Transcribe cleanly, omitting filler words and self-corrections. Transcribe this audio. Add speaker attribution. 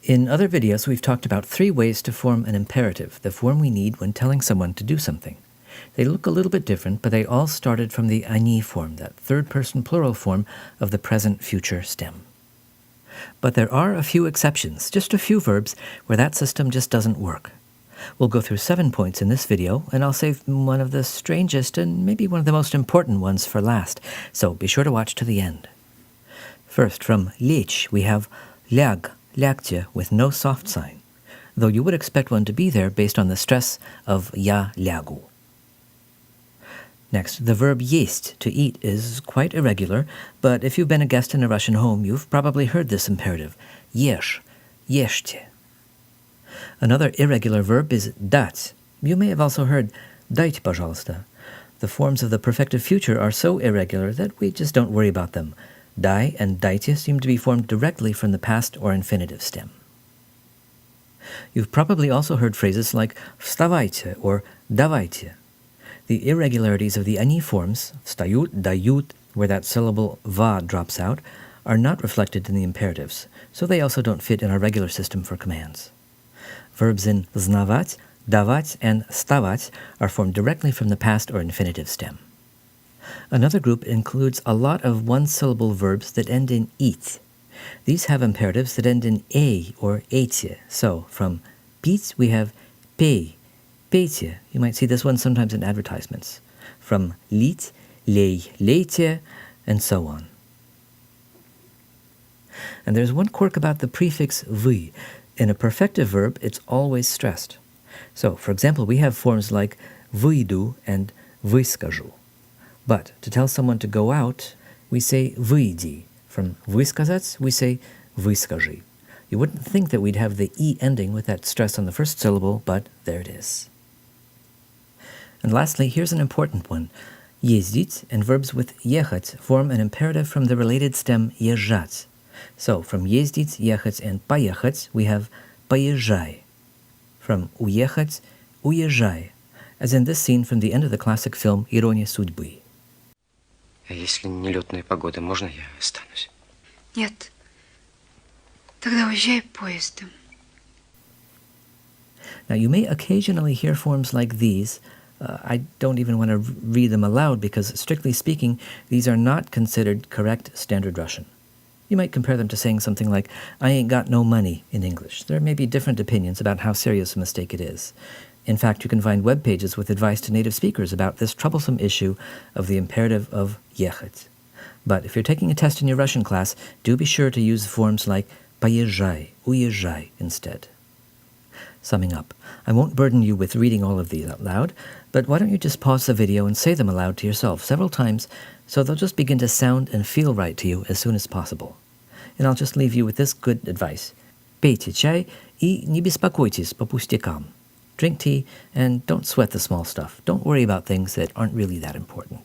Speaker 1: In other videos, we've talked about 3 ways to form an imperative, the form we need when telling someone to do something. They look a little bit different, but they all started from the они form, that third-person plural form of the present-future stem. But there are a few exceptions, just a few verbs where that system just doesn't work. We'll go through 7 points in this video, and I'll save one of the strangest and maybe one of the most important ones for last, so be sure to watch to the end. First, from лечь, we have ляг, лягте, with no soft sign, though you would expect one to be there based on the stress of я лягу. Next, the verb есть, to eat, is quite irregular, but if you've been a guest in a Russian home, you've probably heard this imperative, ешь, ешьте. Another irregular verb is дать. You may have also heard дайте, пожалуйста. The forms of the perfective future are so irregular that we just don't worry about them. Дай and дайте seem to be formed directly from the past or infinitive stem. You've probably also heard phrases like вставайте or давайте. The irregularities of the они forms, встают, дают, where that syllable va drops out, are not reflected in the imperatives, so they also don't fit in our regular system for commands. Verbs in знавать, давать, and ставать are formed directly from the past or infinitive stem. Another group includes a lot of one-syllable verbs that end in it. These have imperatives that end in a or эти. So, from пить we have пей, пейте. You might see this one sometimes in advertisements. From лить, лей, лейте, and so on. And there's one quirk about the prefix вы. In a perfective verb, it's always stressed. So, for example, we have forms like выйду and выскажу. But to tell someone to go out, we say выйди. From высказать, we say выскажи. You wouldn't think that we'd have the E ending with that stress on the first syllable, but there it is. And lastly, here's an important one. Ездить and verbs with ехать form an imperative from the related stem езжать. So, from ездить, ехать, and поехать, we have поезжай. From уехать, уезжай, as in this scene from the end of the classic film «Ирония судьбы».
Speaker 2: А если нелетная погода, можно я останусь?
Speaker 3: Нет. Тогда уезжай поездом.
Speaker 1: Now, you may occasionally hear forms like these. I don't even want to read them aloud because, strictly speaking, these are not considered correct standard Russian. You might compare them to saying something like, I ain't got no money in English. There may be different opinions about how serious a mistake it is. In fact, you can find web pages with advice to native speakers about this troublesome issue of the imperative of ехать. But if you're taking a test in your Russian class, do be sure to use forms like поезжай, уезжай instead. Summing up, I won't burden you with reading all of these out loud, but why don't you just pause the video and say them aloud to yourself several times so they'll just begin to sound and feel right to you as soon as possible. And I'll just leave you with this good advice. Пейте чай и не беспокойтесь по пустякам. Drink tea and don't sweat the small stuff. Don't worry about things that aren't really that important.